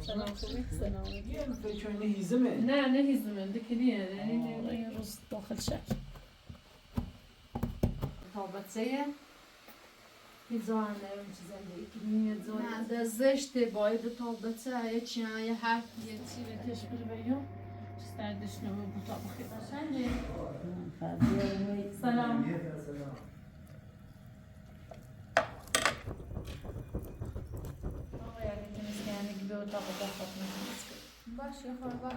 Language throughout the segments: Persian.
سلام خوبی؟ سلام یه فکر کنی هیزمه؟ نه هیزمه دکلیه یعنی روز داخل شهر تابتسه هیزان نرم چیزن دیگه نیت زایی نه ده زشته باید تابتسه یه چی یه حرف یه چی به تشبیر بیام چیستردش نمو بطابخی باشنجه سلام یعنی به اتاق داخل می‌کنید. باشه خب وقت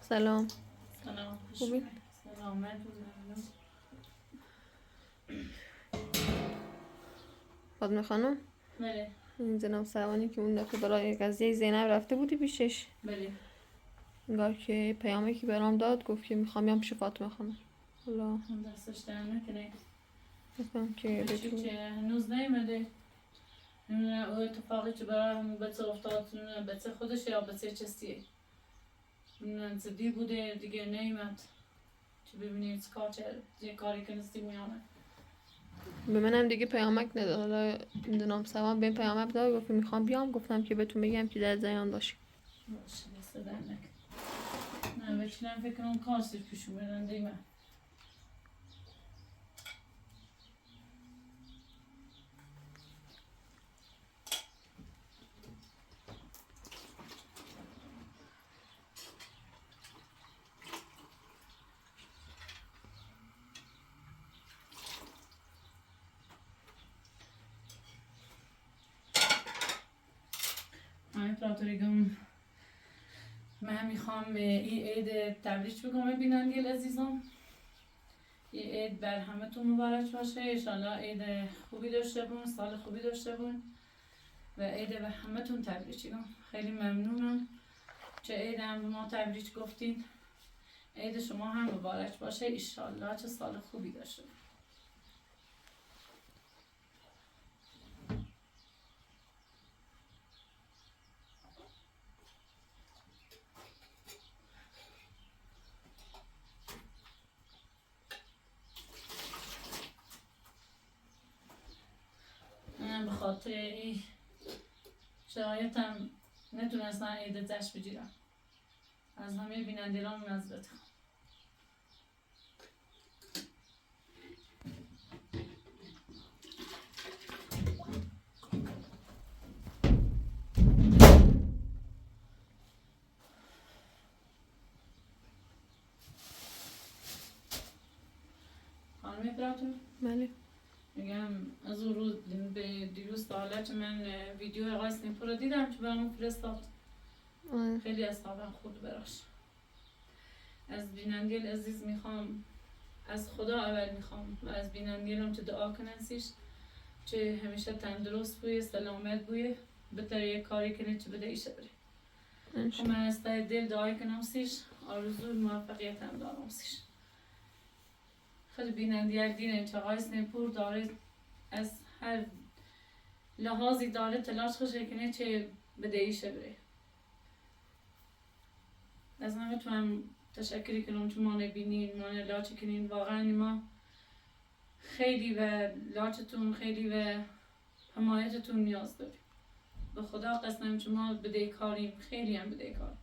سلام سلام خوبی؟ سلامت فاطمه خانم بله این جناب سروانی که اون دفعه برای قضیه زینب رفته بودی پیشش بله انگار که پیامی که برام داد گفت که میخوام بیام پیش فاطمه خانم حالا دستش در نکنه گفتم که بتونی که هنوز نیمده نمیدونم او اتفاقی که برای همون بچه افتاد نمیدونم بچه خودشه یا بچه چستیه نمیدونم زدی بوده دیگه نیمد که ببینید چه کاری کنستی میامد به منم دیگه پیامک نداد حالا جناب سروان به این پیامک داد گفت میخوام بیام گفتم که بهتون بگم که در جریان باشی باشه دست در نکن نه بچینم فکر کنم کار سیر پیشون برن دیگه من میخوام این عید تبریک بگم بیننده عزیزم این عید بر همتون مبارک باشه انشالله عید خوبی داشته بون سال خوبی داشته بون و عید به همتون تبریک بگم خیلی ممنونم چه عید هم به ما تبریک گفتین عید شما هم مبارک باشه انشالله چه سال خوبی داشته بون به خاطر این شرایطم نتونستم عید جشن بگیرم از همه بینندگان معذرت خواهم خانم ابراهیم بله میگم از اون روز به دیروز حالت من ویدیو آقای سنیپور رو دیدم که برامون فرستاد خیلی از حالم خود براش از بینندگان عزیز میخوام از خدا اول میخوام و از بینندگانم که دعا کنن سیش چه همیشه تندرست بوی سلامت بوی بهتر یک کاری کنه چه بده ایشه بره من از ته دل دعای کنم سیش آرزو موفقیت هم دارم سیش خیلی بیننده دینه که آقای سنیپور داره از هر لحاظی داره تلاش خوشه کنه چه بده ایشه بره از همه تو هم تشکری کنم که ما نبینین ما لاچه کنین واقعا ما خیلی و لاچتون خیلی و حمایتتون نیاز داریم به خدا قسم که ما بدهکاریم خیلی هم بدهکاریم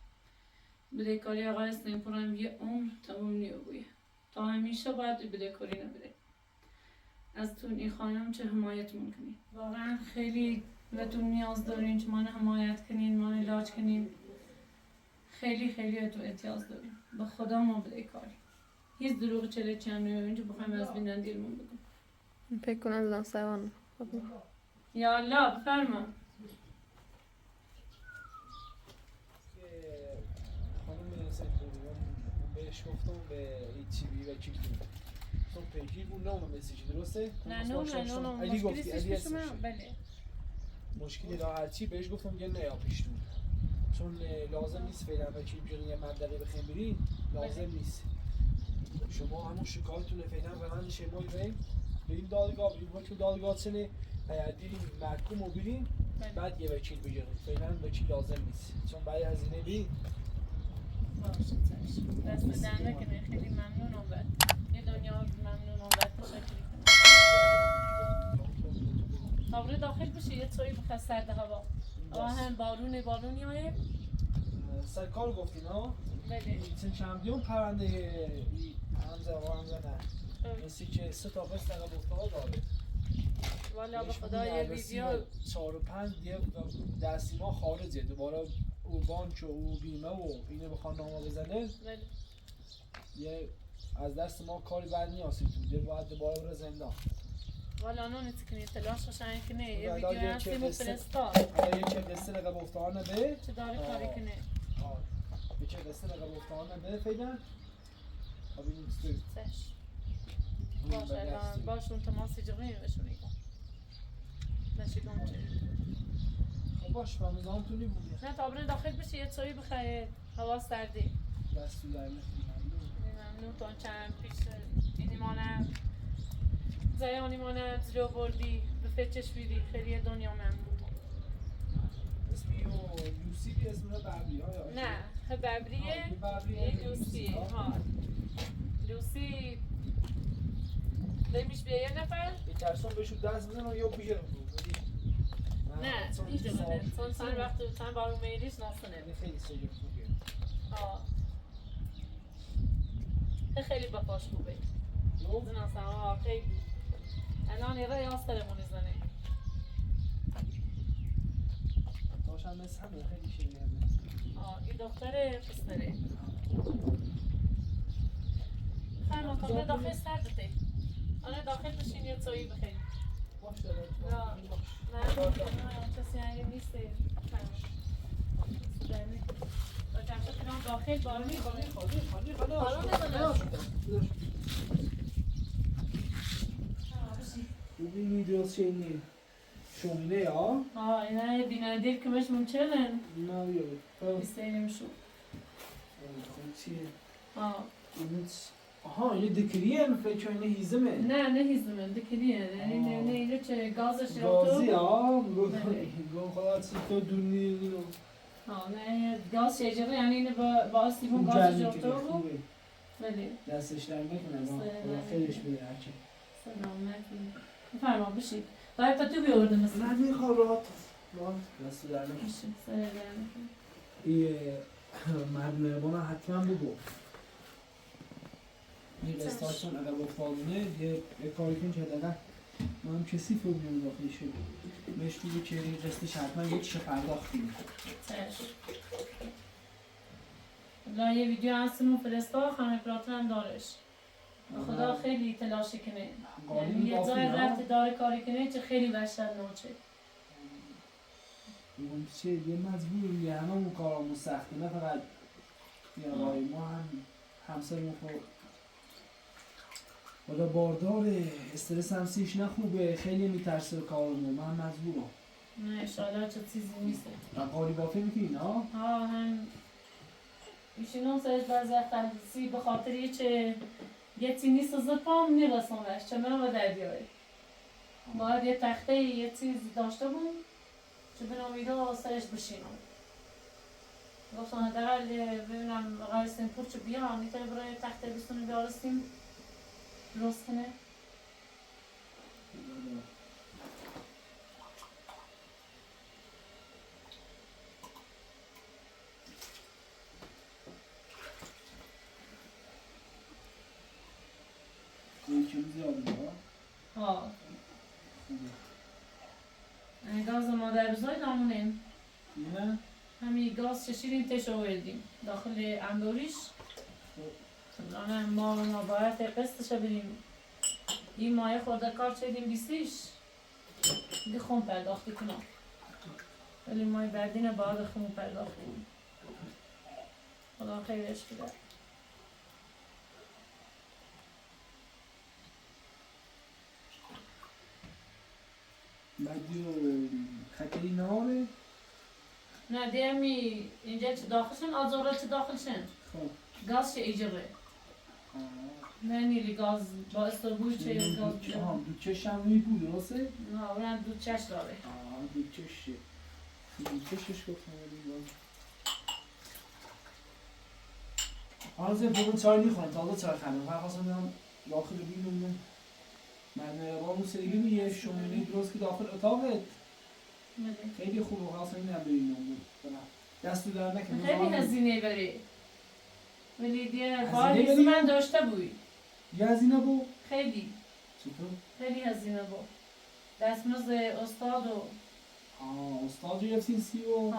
بدهکاری آقای سنیپور هم یه عمر تموم نیوگویه تا همیشه باید بدهکاری نبره از تون این خانم چه حمایتمون کنین واقعا خیلی بهتون نیاز دارین که ما حمایت کنین ما علاج کنین خیلی خیلی تو احتیاج داریم به خدا ما بده کار هیچ دروغ چله چند اینجا بخوایم از بینندیرمون بگم فکر کنم زن سوان یا الله بفرما خانم سیدپوری من بهش گفتم به هیچی بی وکیل کنم چون پیگیر بود نام مسیجی درسته؟ نه علی گفتی علی مشکلی بله مشکلی را هرچی بهش گفتم میگه نه یا پیش دور چون لازم نیست فعلا وکیل بیارین یه مبلغی بخیم برین لازم نیست شما همون شکایتونه فعلا به من شمایی بریم دادگاه بریم وکیل دادگاه چنه دیریم محکوم رو بریم بعد یه وکیل بگیریم فعلا وکیل لازم نیست چون بعد هزینه بریم باشه چشم دست در نکنه خیلی ممنونم بعد یه دنیا ممنونم بعد تشکر کنم تابلو داخل بشه یه چایی بخواه سرد هوا هم بارونی های سرکار گفتین ها؟ بله چند چندیون پرنده همزه نه مثل که 3 تا قسط اگه بفتها داره والا به خدا یه ویدیو 4 و 5 دیگه دستی ما خارجه دوباره او بانک و او بیمه و اینه بخوان نامه بزنه یه از دست ما کاری بر نیاسید دیگه باید دوباره بره زندان والا نون تکنی تلاش روشن کنه یه ویدیو هستی مفرستا یه چه قصه لگه بفتانه به چه داره کاری کنه یه چه قصه لگه بفتانه به فیدن خب این استوی باشه الان باشون تماسی جغیه بشون ایگم نشیدم چه خب باش فهمیدم تونی بودی نه تابرین داخل بشه یه چایی بخواهید هوا سردی دستو در ممنون تا چند پیش اینی مانم زیانی مانم زلو بردی به فتچش بیدی خیلی دنیا ممنون اسمی و یوسی بی اسم رو ببری ها نه ببریه یه لوسیه ها لوسی دمیش بیا یه نفر یه ترسون بهشون دست بزن و یا بیرم نه اینجا بده چون چند وقت چند بارو میریش ناسنه خیلی سجه خوبیه خیلی بپاش خوبه زناسه ها خیلی الان یه رای آسترمونی زنه تاش هم مثل همه خیلی شیری همه این دختره پسره خیلی تا به داخل سردته آنه داخل بشین یه چایی بخیلی باش داره نه کسی هنگی نیسته داخل بارونی ببین ویدیوز چینی شومینه یا؟ اینه بینندیر کمش ممچلن نه بیایی بیستینیم شو خب چیه؟ آها اینه دکریه فکر اینه هیزمه نه هیزمه دکریه نه اینه چه گازش گازی ها گم خدا چی تو دونی نه گاز شجره یعنی اینه با آسیبون گاز جوتو بود ولی دستش در میکنه خدا خیرش بده هرچه سلامت بفرما بشید باید تا تو بیارده مثل نه میخواه راحت دستو در نکنه سره در نکنه ایه مرد مهربانه حتما بگو این قسطاشون اگر افتادونه یه کاری کن که دقیقا من هم کسی فوقیم داخلی شد بهش بگو که این قسطش حتما یه چیش پرداختیم لا یه ویدیو هستیم و فرستا خانه پراتر هم دارش خدا خیلی تلاشی کنه یعنی یه جای رفت داره کاری کنه چه خیلی وحشت نوچه میگم چه یه مجبور یه همه اون کارامون سخته نه فقط یه آقای ما هم همسرمون خود خدا بارداره استرس هم سیش نخوبه خیلی میترسه کارمون من مجبورم نه اشالا چه چیزی نیسته قالی بافه میکنین ها؟ هم ایشون سرش بعضی خلصی به خاطر یه چی نیست از پام نیرسانش چه من با دردیاره باید یه تخته یه چیز داشته بون چه به نامیده سرش بشینم گفتم حداقل ببینم قرستیم پور چه بیام میتونه برای تخته بستونه بیارستیم درست کنه یکم زیاده ها گاز مادر بزای نامونیم نه؟ همین گاز شیرین تش آوردیم داخل انباریش. ما باید قسطش بدیم. این مایه خورده کار چیدیم بیسیش دیگه خون پرداختی کنم، ولی مایه بعدین باید خون پرداختیم. خدا خیرش بده. بعدی خطری ناره؟ نه دیمی اینجا چه داخلشن آزوره چه داخلشن خب گاز چه ایجابه نه نیلی گاز با استربوی چه گاز بیاره دو چش هم میبود درسته؟ نه اونم دو چش داره. دو چشه دو چشش گفتم حالا بگم چای نیخوان تازه چای خانم من خواستم بیام داخل بینم من با اون سریگی یه شومینه درست که داخل اتاقت خیلی خوبه خواستم اینم ببینم دست در نکنم خیلی هزینه بری ولی دیگه باید من داشته بوی یه هزینه بو؟ خیلی چطور؟ خیلی هزینه بو دستمزد استاد و استاد گرفتین سی و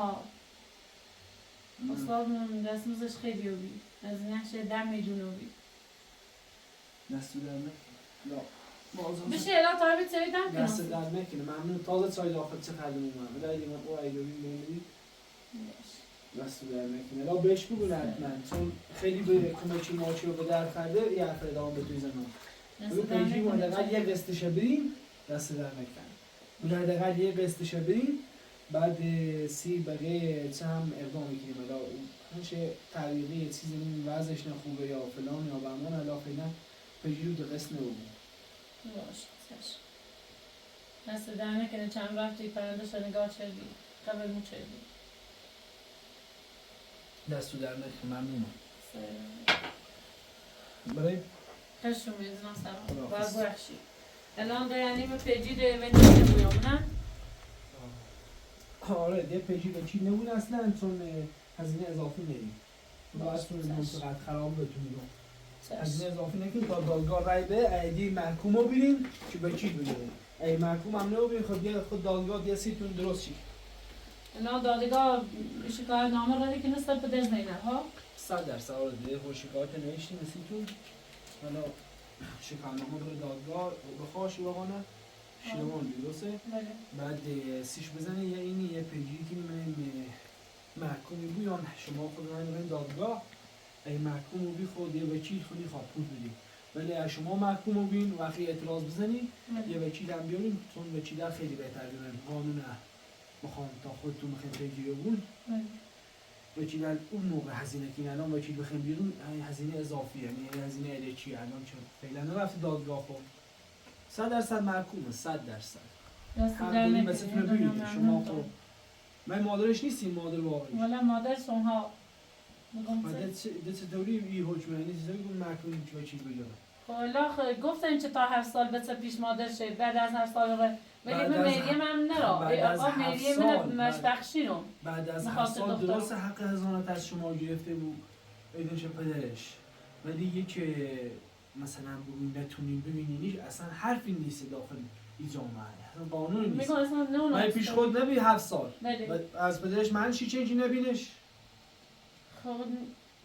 استاد دستمزدش خیلی بی هزینهش 10 میلیون بی دست در نکنم بشه الان تایبی تریدم کنم دست در نکنه ممنون تازه چای داخل چه خرده مومن ولی اگه من او ایدوی بینید دست در نکنه لا بهش بگو حتما چون خیلی به کمکی ماچی رو به در خرده یه حرف ادامه به توی زمان بگو پیجی مندقل یه قسطش بریم دست در نکنه مندقل یه قسطش بریم بعد سی بقیه چه هم اقدام میکنیم الا هنچه طریقی یه چیزی نمیم وضعش نخوبه یا فلان یا بهمان الا خیلی پیجی رو به قسط نبود باشه دست در نکنه چند وقتی پرندش رو نگاه چردی قبل مو چردی دستو در نکنه ممنونم برای خشم میزنم سلام باید برخشی الان ده یعنی به پیجی ده ونیده بویم نه؟ آره ده پیجی به چی نبود اصلا چون هزینه اضافی نریم باید چون منطقت خراب بتونیم هزینه اضافی نکنیم تا دادگاه رای به ایدی محکوم رو بیریم که به چی بگیریم ای محکوم هم نبودیم خود دادگاه دیگه سیتون درست چی الان دادگاه شکایت نامه رادی که نسبت به زینب ها 100% آره دیگه خود شکایت نوشتیم سیتون حالا شکایت نامه بره دادگاه بخواهش واقعا شیروان درسته بعد سیش بزنه یه اینی یه پیجی که محکومی بود یا شما خود من دادگاه ای محکوم بی خود یه وکیل خودی خواه پول بدیم ولی از شما محکوم بین وقتی اعتراض بزنید یه وکیل هم بیاریم چون وکیل ها خیلی بهتر دونن قانون بخوام تا خودتون بخیم پیجی رو بود وکیل اون موقع هزینه که الان وکیل بخیم بیرون هزینه اضافی یعنی هزینه الچی الان چون فعلا نرفت دادگاه خب 100% محکومه 100% هر دولی مثل تو ببینید شما خب من مادرش نیستیم مادر واقعی ولی مادر سونها ده چطوری ای حکمه یعنی چیزایی که محکومی وکیل بگیرم خب گفتن که تا 7 سال بچه پیش مادر شد بعد از 7 سال ولی من مریم هم نرا آقا مریم من مشبخشی رو بعد از 7 سال درست حق هزانت از شما گرفته بود ایدنش پدرش ولی یک مثلا بگوین نتونیم ببینینیش اصلا حرفی نیست داخل ای جامعه اصلا قانون نیست من پیش خود نبی 7 سال از پدرش من چی نبینش خب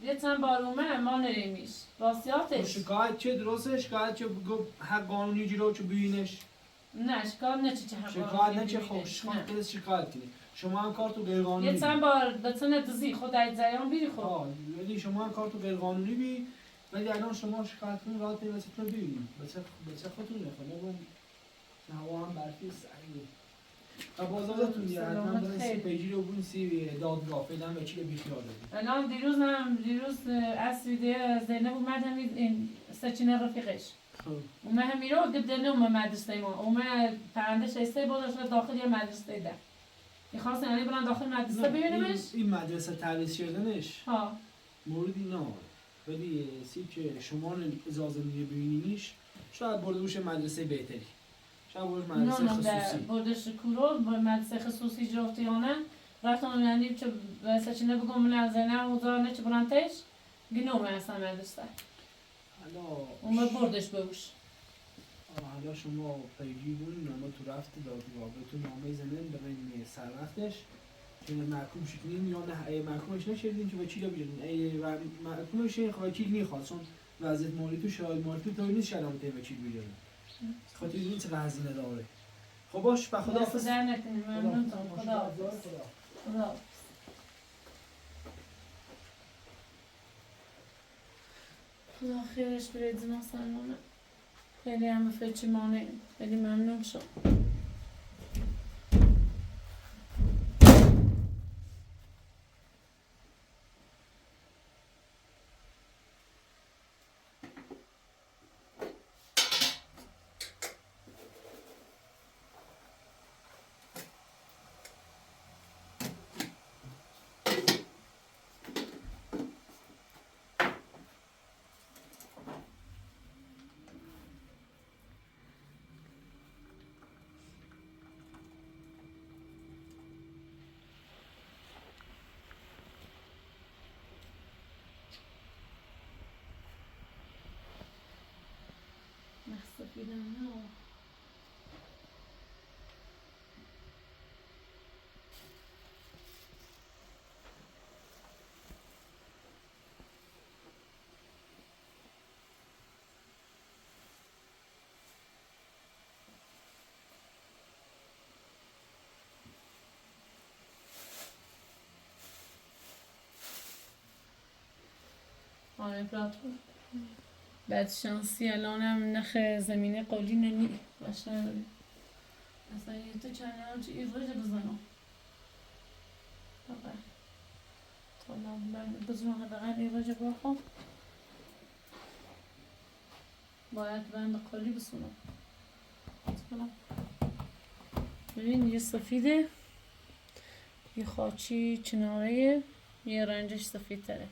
یه چند بار اومد ما نریمیش راستیاتش شکایت چه درسته شکایت چه حق قانونی جلو چه ببینش نه شکایت نه چه حق شکایت نه چه خوب شکایت کنید شما هم کارتو غیر قانونی یه چند بار بتونه دزی خود ای زیان بیری خب ولی شما هم کارتو غیر قانونی بی ولی الان شما شکایت کنید راحت واسه تو ببینید بچه خودتون نخونه هوا هم برفی سعی بازارتون دیگه حتما برای پیجی رو بون سی دادگاه فعلا وکیل بیخیال دادیم الان دیروز اصریده زینب اومد همین سچینه رفیقش اومد همین رو گبدنه اومد مدرسه ما اومد پرنده شسته بودش داخل یه مدرسه ده میخواستن یعنی برن داخل مدرسه ببینیمش این مدرسه تدریس کردنش موردی نه ولی سی که شما اجازه میده ببینینیش شاید برده باشه مدرسه بهتری شاید مدرسه خصوصی بردش کورو با مدرسه خصوصی جفتیانه رفتم یعنی چه واسه چه نبگم من از زینب وزارت چه برانتش گنوم اصلا مدرسه حالا بردش بوش حالا شما پیجی بون نامه تو رفت دادگاه بهتون نامه زنن برین سر وقتش که محکوم شکنیم یا نه ای محکومش نشدیم که وکیل بیارین ای محکومش وکیل نیخواد چون وضعیت مالی تو شرایط مالی تو نیست شرایط وکیل بیاره خاطر این چقدر هزینه داره خب باش به خدا دست در نکنیم ممنون خدا خدا خیرش برید زمان سلمانه خیلی هم بفرچیمانه خیلی ممنون شد سفیدم نه آره پلاتون بعد شانسی الانم نخ زمینه قولی نمی باشه اصلا یه تو چند چه ایراج بزنم بابا طالب من بزنم حداقل ایراج بخوام باید بند قولی بسونم ببین یه سفیده یه خاچی چناره یه رنجش سفید تره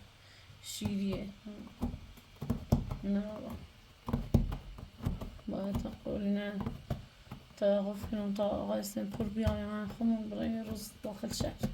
شیریه نه بابا باید تا قولی نه توقف کنم تا آقای سنپور بیای من خودم برای یه روز داخل شهر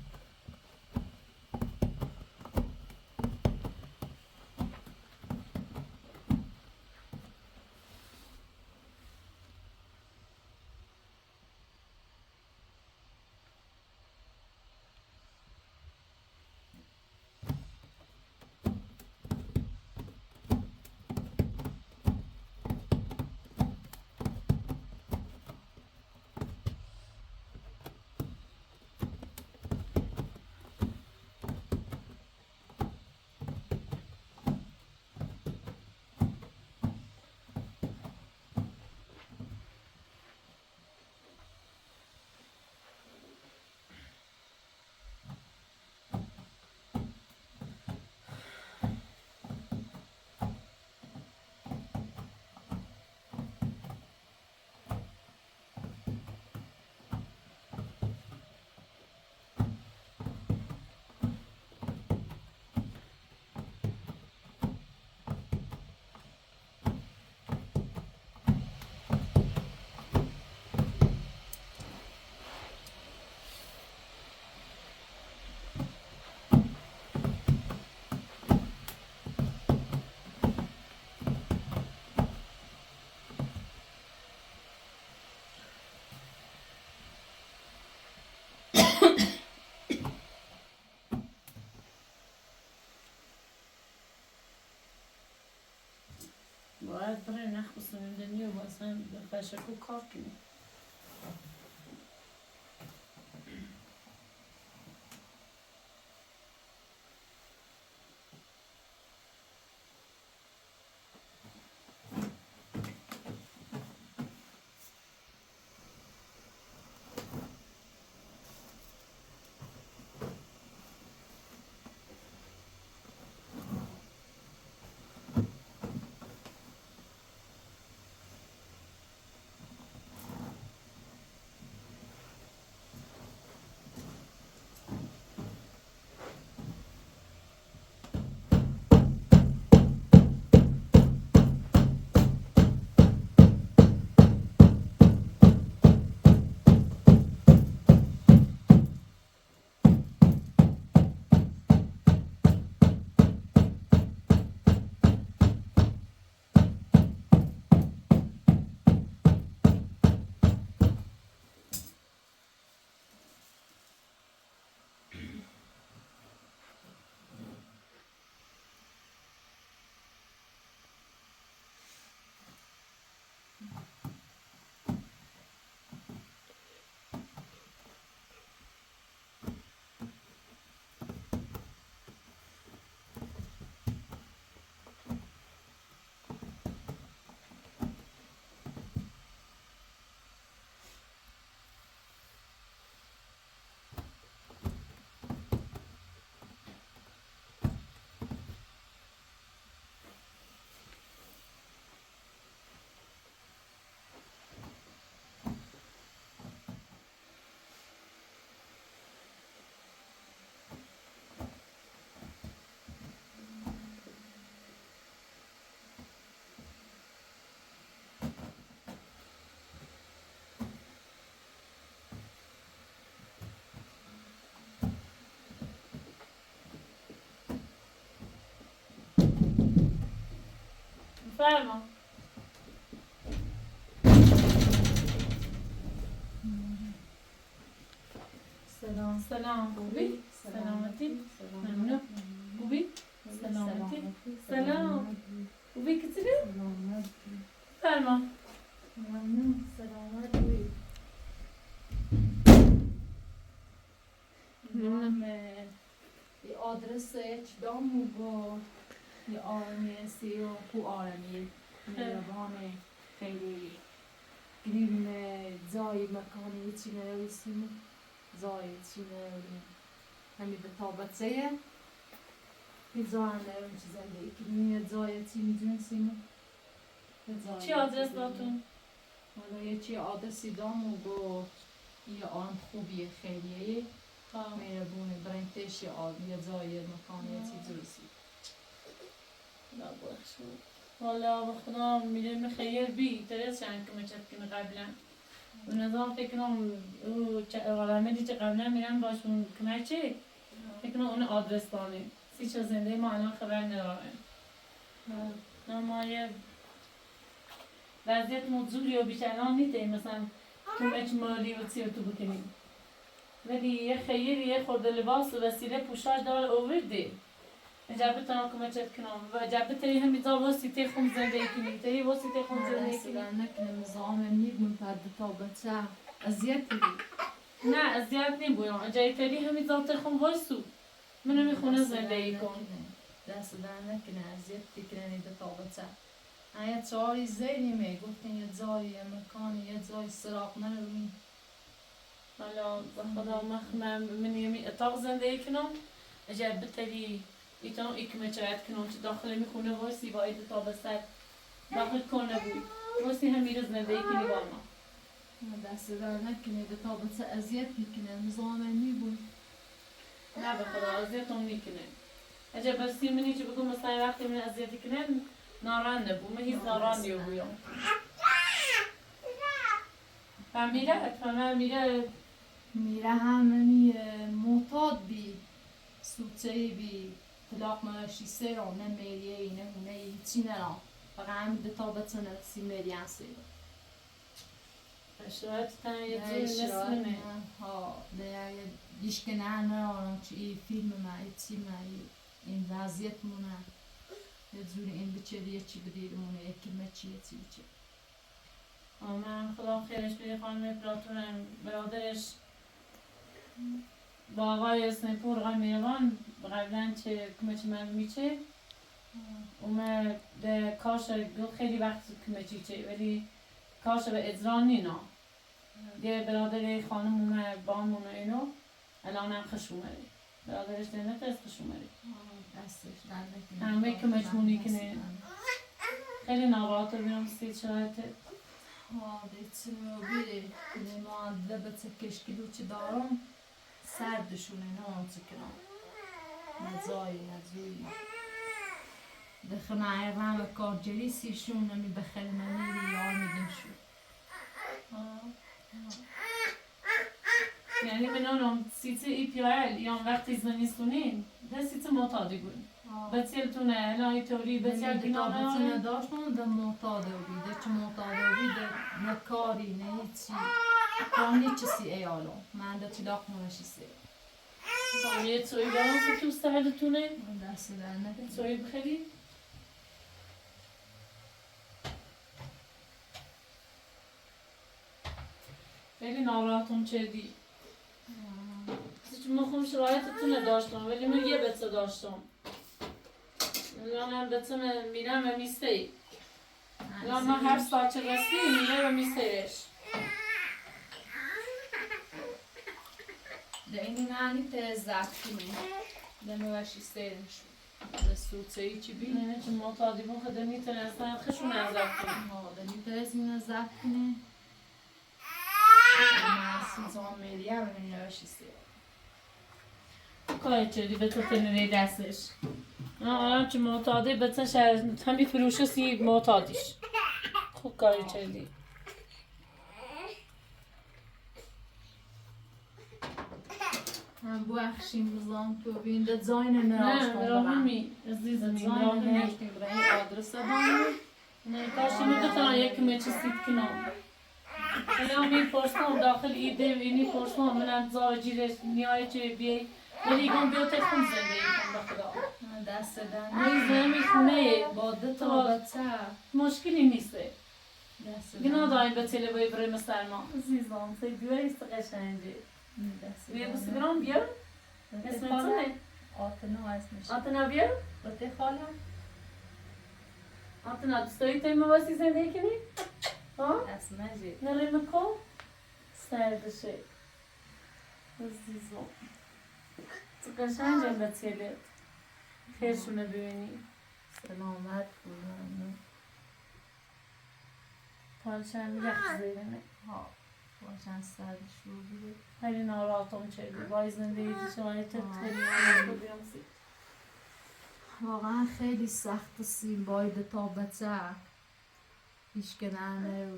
باید برای نخ بسنیدنی و اصلا بخشکو کار کنی فرما. سلام خوبی؟ سلامتی؟ ممنون. خوبی؟ سلامتی؟ سلام خوبی کتری؟ فرما. ممنون سلامتی. یه آدرس چدام و یه آرمی سیو خو آرمی مهربانه خیلی گریم زای مکانی چی نرویسیم زای چی نرویسیم همی به تابطه یه زای نرویم چی زنده گریم یه زای چی میدونسیم چی آدرس داتون؟ حالا یه چی آدرسی دام و با یه آرم خوبیه خیلیه مهربونه برنگتش یه زای مکانی چی درستی لا بخشو والا به خدا میره خیر بی ترس چند که مچت کنه قبلا و نظام فکر کنم غلامه چه قبلا میرن باشون کمه چه فکر کنم اون آدرس دانه سی چه زنده ما الان خبر ندارم نمایه وضعیت موضوعی و بیشتر الان نیته مثلا کمه مالی و چی رو تو بکنیم ولی یه خیر یه خورده لباس و وسیله پوشاش داره اوورده اجابت تنها کمه چت کنم و اجابت تری هم بیزا واسی تی خون زنده کنی تری واسی تی خون زنده کنی مثلا نکنه نظام نیب من پرد تابطه ازیت بی نه ازیاد نی بویم اجای تری هم بیزا تی خون واسو منو میخونه زنده ای کن دست در نکنه ازیت بکنه نیده تابطه یه چهاری زیدی می گفتین یه جایی یه مکانی یه جایی سراغ نرویم حالا بخدا من یمی اتاق زنده ای کنم اجابت تری ایتان ایکمه چرد کنم چه داخل میخونه واسی با ایده تا بسر داخل کنه بود واسی هم میره زنده ای کنی با ما دست در نکنه ده تابطه ازیت بکنه نظام نی بود نه به خدا اذیتم میکنه اگه بسی منی چه بگم مثلا وقتی من اذیت کنه نارنده بو من هیچ نارندی رو بویم میره همونی معتاد بی سوچهی بی طلاق مرشی سه رو نه میریه نه هونه هیچی نرا فقط همین ده تابطه نرسی میریان سه اشتراحات تن یه جور نسمه ها ده دیشک نه نرانم چه ای فیلم ما ای چی ما این وضعیت مونه یه جور این بچه چی بدیرمونه یکی مچی یه چی بچه من خدا خیرش بده خانم پراتونم برادرش با آقای سنپور آقای میروان قبلا چه کمچی من میچه اومه ده کاش گل خیلی وقت کمچی چه ولی کاش به اجرا نینا دیگه برادر خانم اومه بامونه اینو الان هم خش اومده برادرش ده نترس خش اومده دستش در همه کمچمونی کنه خیلی ناراحت رو بیرم سید شرایطه دیتیم رو بیره کنه ما لبت کشکلو چه دارم سردشونه نه چه کنم نزایی نزویی دخنه ایران کار جلیسیشون نمی بخل منیری یار میدن شو یعنی منانم سیت ای پی آل یا وقتی زنیستونین ده سیت معتادی بود بچه‌تونه الان توری بچه کتابتی نداشتم ده معتاده بی ده چه معتاده بی ده نه کاری نه هیچی کانی چسی ایالو من ده طلاق منشی سه یه توی برام تو سردتونه دست در نکنه توی بخیری خیلی ناراحتم چدی چون خودم شرایطتون داشتم ولی من یه بچه داشتم الان هم بچه میرم و میسته الان من هر ساعت چه رسی میره و میستهش ده اینی معنی ترزد کنی ده موشی سیرش ده سوچه ای چی بی نه چون معتادی بون خدا میتونه اصلا خشون ازد کنی ده میترز این ازد کنی من سیزان میریم و نوشی سیر کاری چدی به تو تنری دستش آه چون معتاده بچه همی فروشه سی معتادیش خوب کاری چدی هم بخشیم بزن تو بین ده زاین نه نراشتم برای همی عزیزم زاین برای همی نراشتم برای آدرس دارم نه کاشی می‌دونم یکی چیزی کنم. الان می‌پرسم داخل ایده اینی پرسم من زاویه‌اش نیایی چه بیای ولی گم بیاد تخم زندگی کنم بخدا. دست دادن زمین خونه با دو تا بچه مشکلی نیست. دست گنا دایم به تله بای برای مسلمان. عزیزم سیدوی است قشنگه. دست بیا بس گرام بیا. اسم چونه؟ آتنا اسمش آتنا بیا. بته خاله آتنا دوستایی تایم واسی زندگی کنی؟ ها؟ اسمش نره مکو؟ سردشه. عزیزم. تو قشنگه به تله. خیرشونه ببینی. سلامت بودن پالشم یخ زیرنه. ها باشن سرش رو بیده خیلی ناراحتم چیزی. وای زندگی شمایی خیلی ناراحت بیام سی. واقعا خیلی سخت سیم باید تا بچه هیچ که نه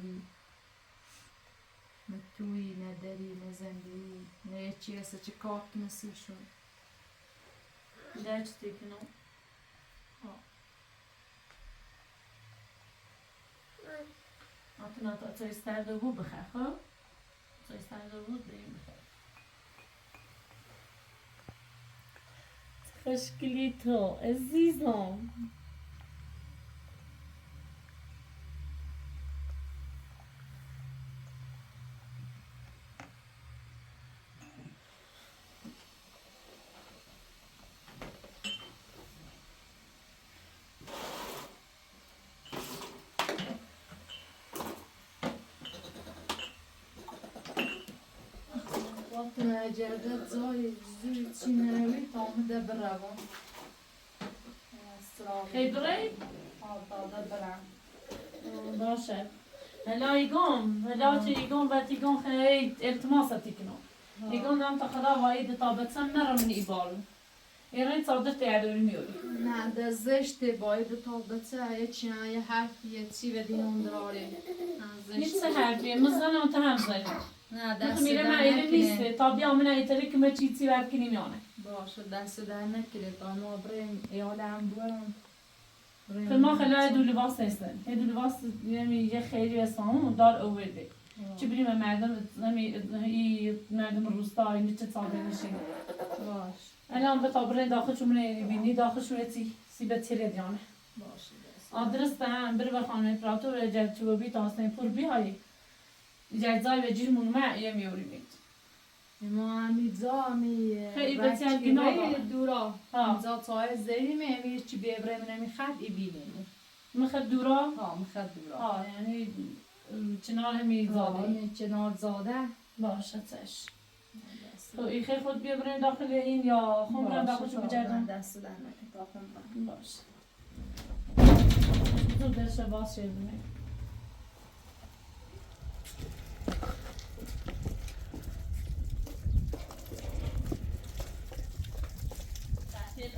توی نه دری نه زندگی نه چی هسته چه کار کنسیشون جای چی کنم؟ آتنا تا چای سرده بود بخیر خب؟ چای سرده بود بریم بخیر خوشگلی تو عزیزم وقتی جردت زای زوی چی نروی تا آمده بروم خیلی برای؟ داده برم باشه هلا ایگم هلا چه ایگم و تیگم خیلی التماستی کنم ایگم دام تا خدا واید تا بتسم نرم ایبالم ایران صادر تیادوری میوری نه ده زشته باید تا بچه یه حرفی یه چی بدین اون دراره نیست حرفیه مزنم تا هم زنیم نه دست میره در من ایره نکنه نیسته تا بیام من ایتره که من چیزی ورد کنیم یانه باشه دست در نکنه تا ما بریم ایال هم برم ما خیلی دو لباس هستن دو لباس یه خیلی اسممون دار اوورده چه بریم مردم مردم روستا اینی چه ساده نشیم باش الان به تابرین داخل شمونه بینی داخل شمونه سی به تیره دیانه باشه آدرس هم بر بخانه پراتور جد چوبی تاسن پور بیایی جزای و جیر منمع یه میوری مید ما همیزا همی خیلی بسیار گناه دورا ها همیزا تای زیریم همی چی بیبره من نمیخد ای بینیم مخد دورا ها مخد دورا ها یعنی چنان همی زاده همی چنار زاده باشه چش تو ای خیلی خود بیبرین داخل این یا خون برن داخل شو بجردن دست در نکن تا خون برن باشه تو درشه باز شدونه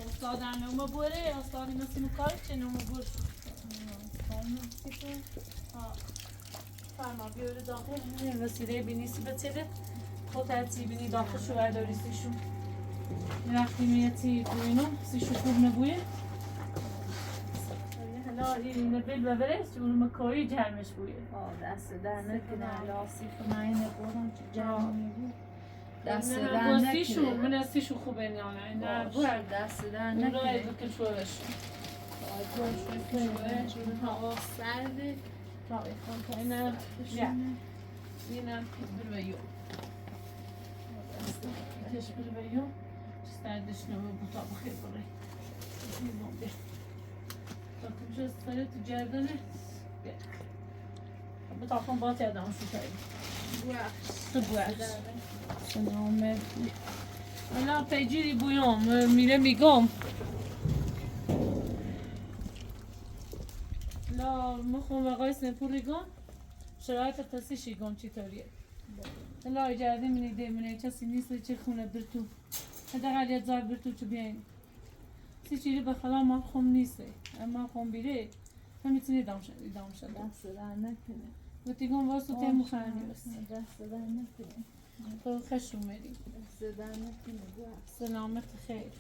استاد نومه بوره استادی مثل مکاری چه نومه بور شد فرما بیاره داخل وسیله بینیسی بتیده خود هرچی بینی داخل شو برداری سیشون وقتی میتی بینو سیشو خوب نبویه حالا این نبیل ببره اون مکاری جرمش بویه دست در نکنه لاسی خمایی نبودم چه جرمی بود دست نه در نکنه سیشو من سیشو خوبه نه نه بور دست در اون را نکنه که شوش هوا سرده اینم یا اینم برویو تش برویو استادش نمو بطا بخیر بره تا کجا سرت جردنه بطا خون باتی آدم شو تایی بوخش سلامت الان پیجیری بویم میره میگم لا مخم وقای سنپوری گم شرایط تسیشی گم چی طوریه لا اجازه منیده منه کسی نیست چه خونه برتو حداقل یه زار برتو چه بیاین سی چیری بخلا ما خم نیسته اما خم بیره همیتونی ادام شده دست در نکنه و تیگم واسو تیمو خرمی بس دست در نکنه تو خوش اومدی دست در نکنه سلامت خیر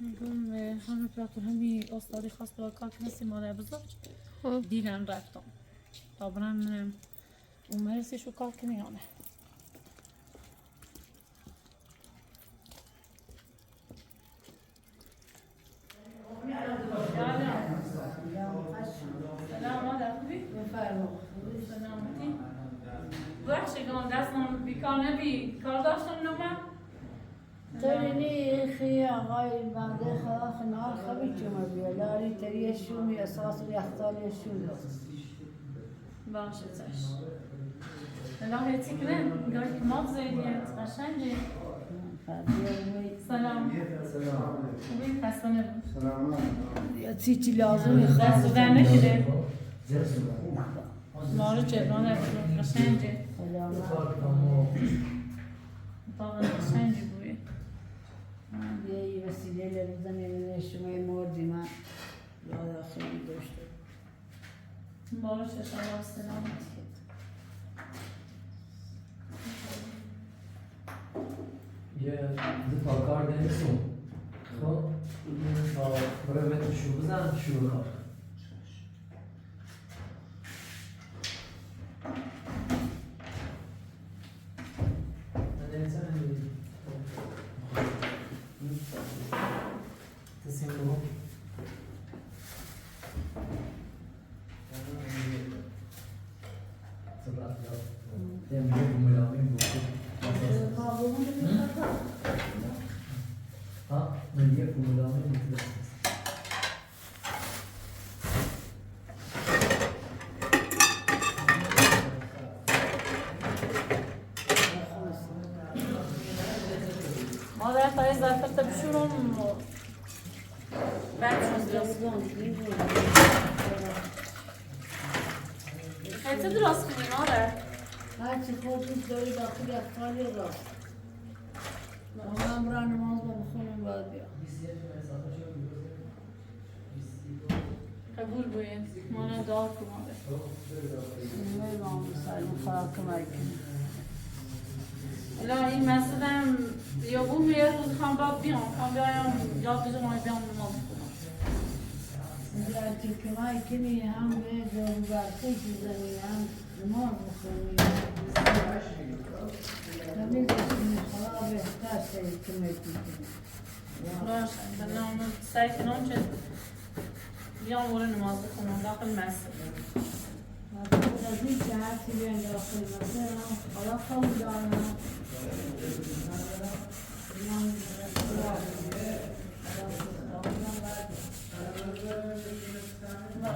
میگم همه پراتون همی استادی خواست با کار کنسی مادر بزرگ دیرم رفتم تا برم اون مرسی شو کار کنی آنه سلام مادر خوبی؟ سلامتی بخشی گم دستم بیکار نبی کار داشتم نمه ترینی خی آقای بنده خدا خنار خبی چما بیالاری تری شومی اساس ریختاری شوم باشه چش الهی تکرم گاهی کمال زیدیت قشنگی سلام خوبی خسته نبود یا چی لازمی دست در نکده مارو جبران قشنگی طاقت قشنگی بوی یه وسیله لبزنی شما مردی من یاد خیلی داشته باشه شما سلامتی یه دو تا کار نمیسون خب این تا برای بهتون شروع بزن شروع کار مادر تا از ظرفت بشورم بعد خیلی درست کنی مادر هرچی خود دوست داری داخل اطفالی راست من برای نماز بخونم باید بیام قبول بوید مانا دعا کن مادر نمیدونم سلام خواهد کمک کنم الهی مثلا یا بوم یه روز خواهم باید بیام خواهم بیایم یاد بجمعی بیام نماز کنم هرچی کمک کنی هم به جارو برقی بزنی هم نماز بخونی تمیز بشینی خدا بهتر سعی کمک کنی باشه بنام سعی کنم چه بیام وره نماز بخونم داخل مسجد از این که هرچی بیان داخل مسجد خدا قبول دارم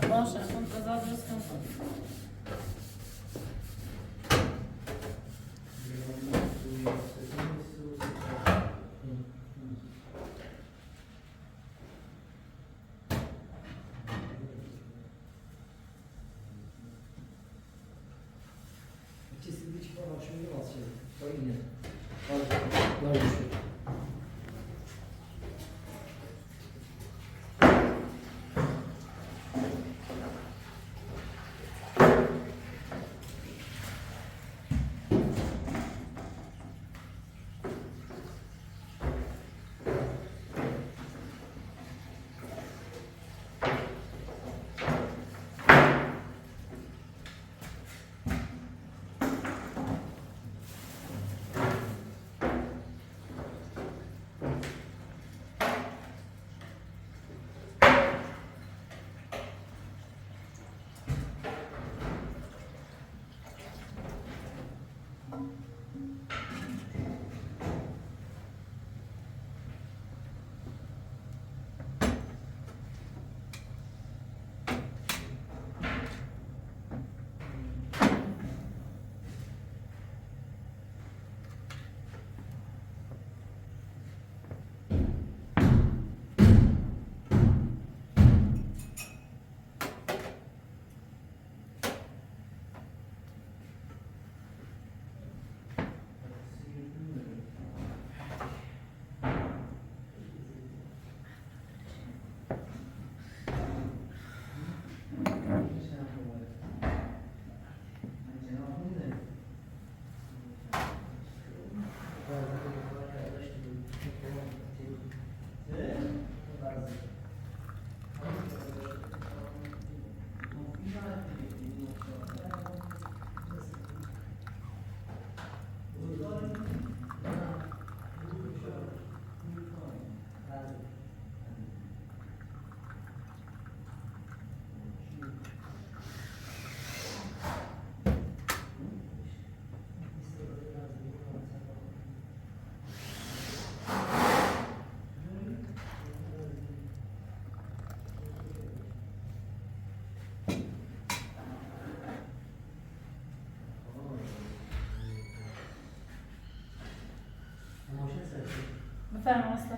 باشه خون قضا درست کنم چیزی دیگه چیکار نشون واسه تو اینه دارش فهم اصلا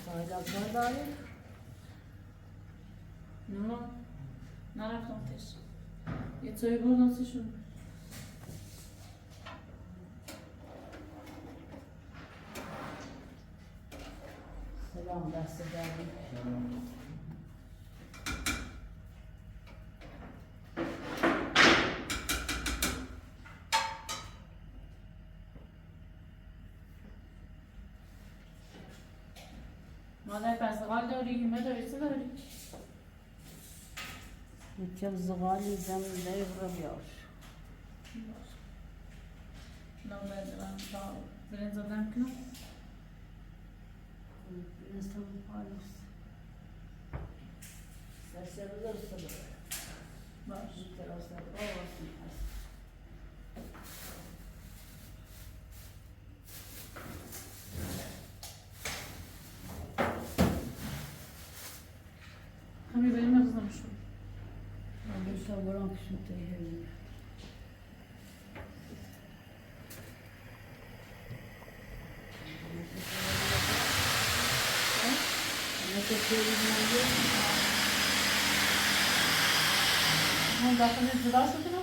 سایلات داری؟ نه نرفتم تش یه توی بردم سشون سلام دست داری. مادر پرسقال داری؟ همه داری؟ چه داری؟ یکم زغالی زمین رو بیار. نه بدرم تا برنج زدم کنم نستم پانوس. سرسه بذار سبب. باش تراس نباید. همین بریم نبزم شو من بیشتر برام کشم تیهی. هم داخل جدا شدیم؟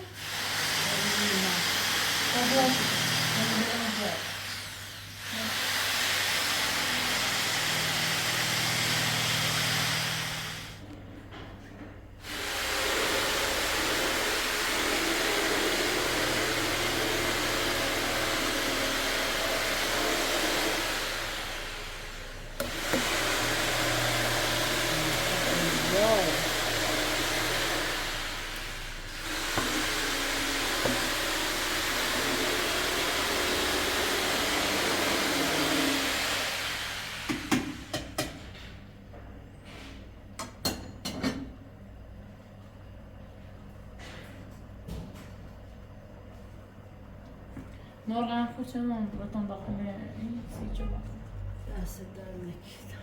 مرغم خود چه من بطن داخل این سی چه باید دست در نکید.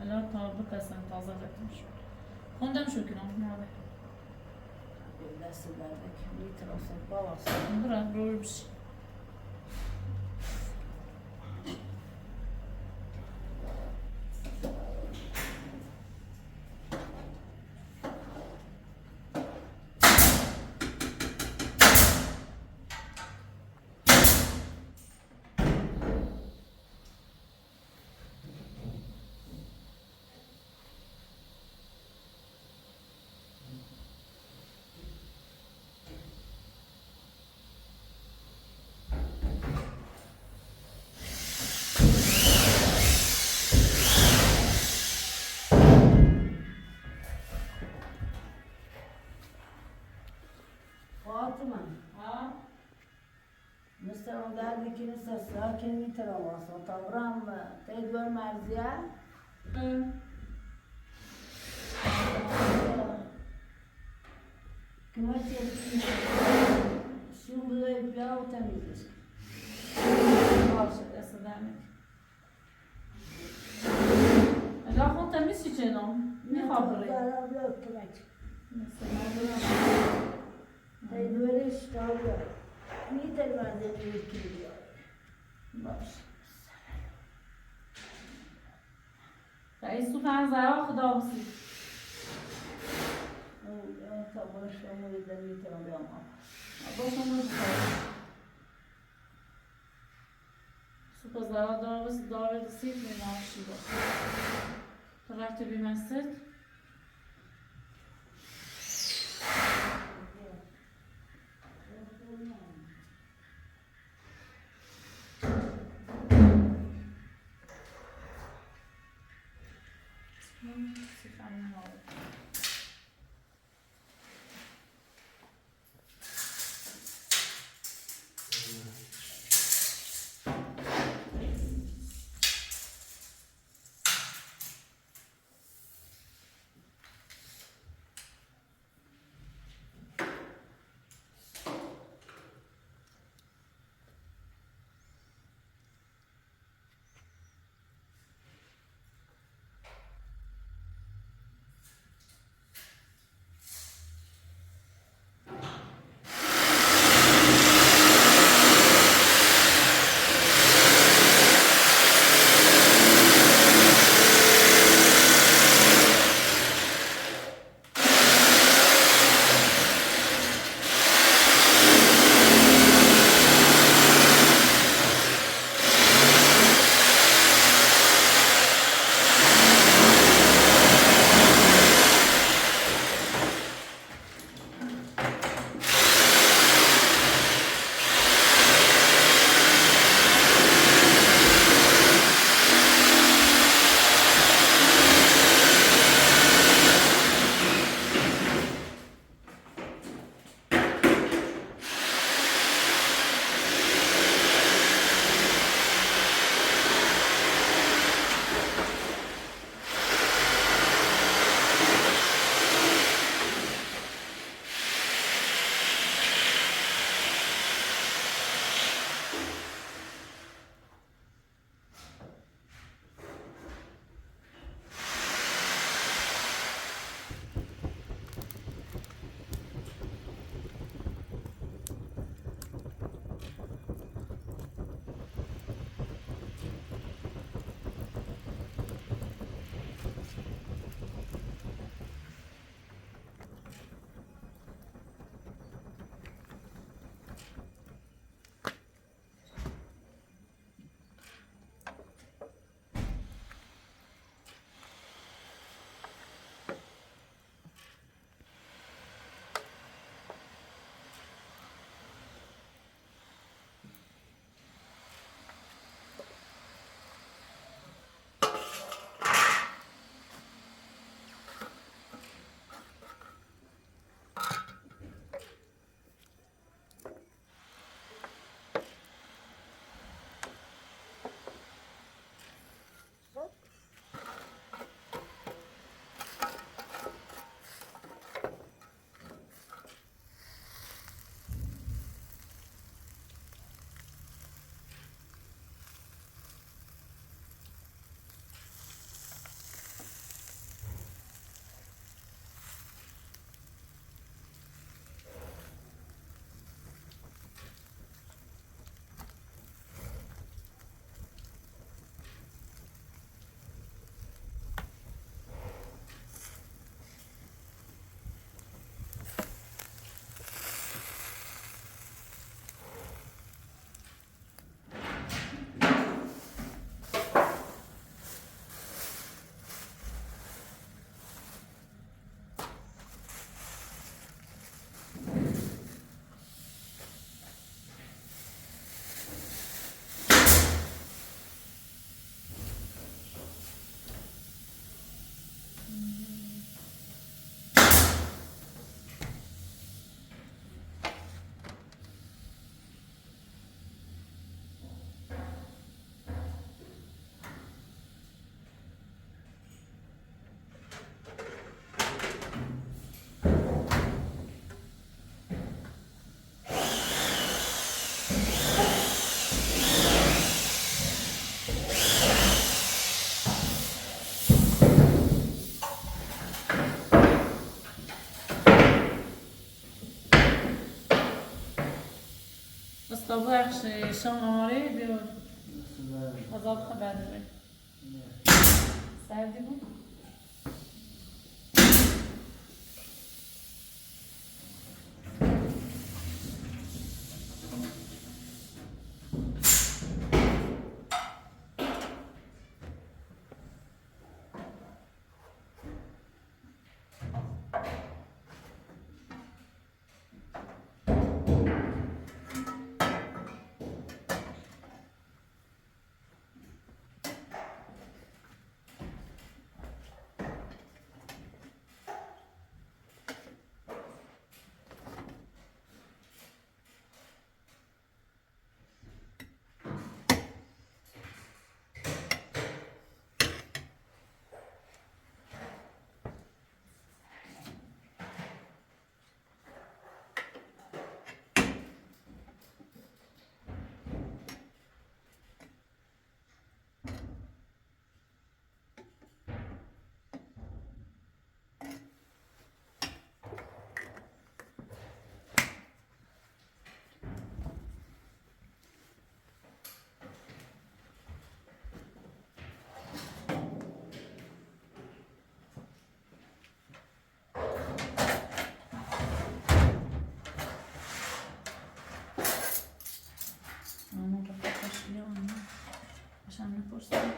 الان تا بکسن تازه بکنم شد خوندم شو کنم ماده دست در نکید. می تراس باید. برم روی بشی فاطمه. ها؟ مثل اون دردی که مثل ساکن میتراس و تابرام تیدور مرزیه کنوچی شون بذاری بیا و تمیزش باشه دست درنک الان خون تمیزی چه نام؟ میخواب بره بیا کمک مثلا تیدورش تا بیا میتر مرزی یکی بیا باشه رئیس تو فرزرا خدا بسی اون تابرش اموری در میترم بیام باشم رو بخواه سوپا زرا داره سیت می نامشی با تو رفتی بیمستد بخش شماره بیار آزاد خبر داره سردی بود عشان نپرسیم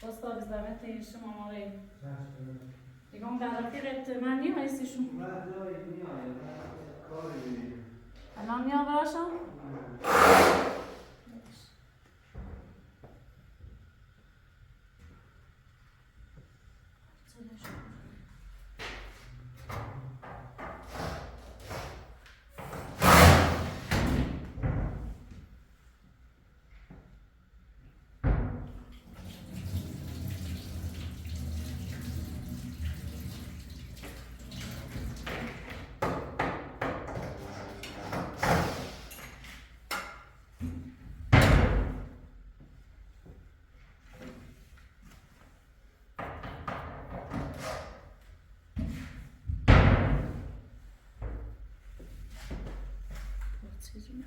Posta bizarrete شما آقای دیگه در رفیقت من نیم هستیشون الان میام براشم چیزی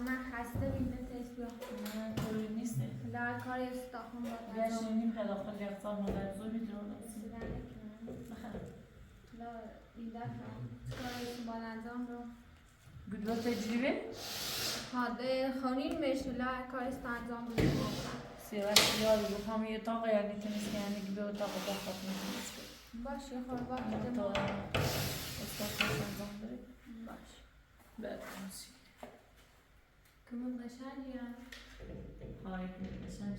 من خسته بینه تست بیام من طوری نیست در کار استخون با گشنیم خلافه گفتم مادر زوری درون بخیر لا این دفعه کار با انجام رو گدوا تجربه حاده خانیم میشه لا کار انجام رو سیاوش یاد بخوام یه اتاق یعنی تمیز یعنی که به اتاق داخل میتونست باشه خور وقت ما اتاق انجام داره باشه بعد موسیقی کمون قشنگی هم های قشنگ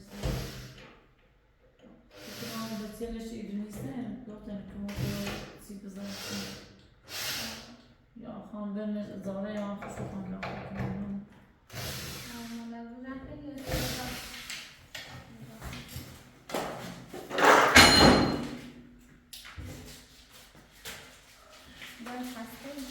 Tamam, bacıyla şey dönüşte, zaten kumuru si kızartın. Ya han ben zara ya şu han ya. Ben hastayım.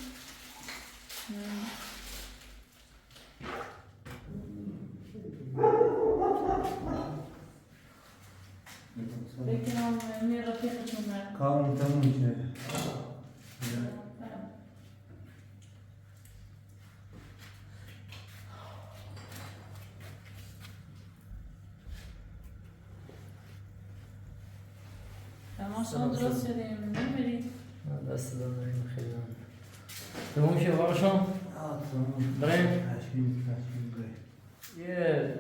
Peki ben ne rakiptim ben? Kalın tamam işte. Tamam son درست شدیم نمیری؟ دست داریم خیلی تمام شد باشم tamam. بریم Kaçmayayım buraya. یه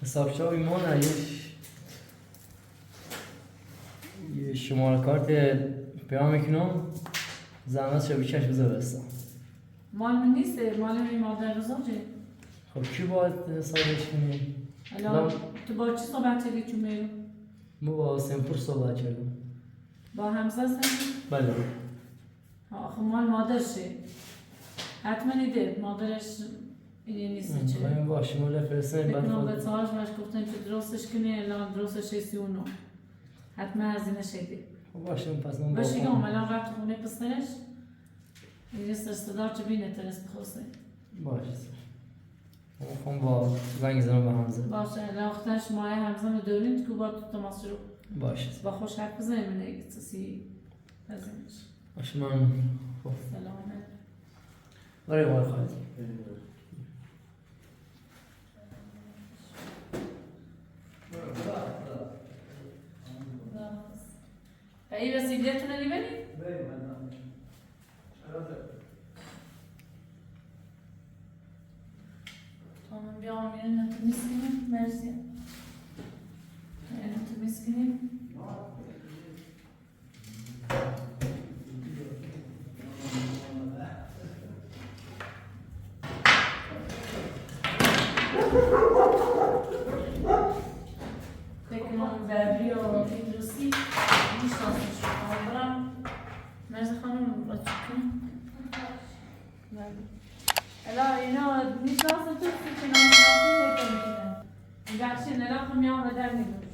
حسابچه ایمانه یه شماره کارت پیام میکنم زحمت شو بیچش بذار بستم مال من نیسته مال این مادر رزاجه خب کی باید حسابش کنی؟ الان تو با چی صحبت کردی چون میرو؟ ما با سمپور صحبت کردم با همزه هستن؟ بله آخه مال مادرشه حتما ایده مادرش اینه نیسته چه؟ باید باشه مال فرسته بکنم به سهاش باش گفتن که درستش کنی الان درستش 39 حتما هزینه شده خب باشه پس من باشه که الان رفت خونه پسرش این استدار چه بینه ترس بخواسته باشه خب با زنگ زنم به همزه باشه الان وقتش ماه همزه دورین که با تو تماس رو باشه با خوش حرف بزنیم نگه سی هزینش اشمان خب سلامت. برای ما خواهد ای وسیلتون رو ببینید. Tamam bir amirin atı miskinim. Mersi. Atı miskinim. Peki onun verdiği o İdrisi nişansız şu an bırak. Mersi hanım açıkın. لا اینا نشناسه تو که نشناسی نکنه میگه نلاخ میام و در میدونش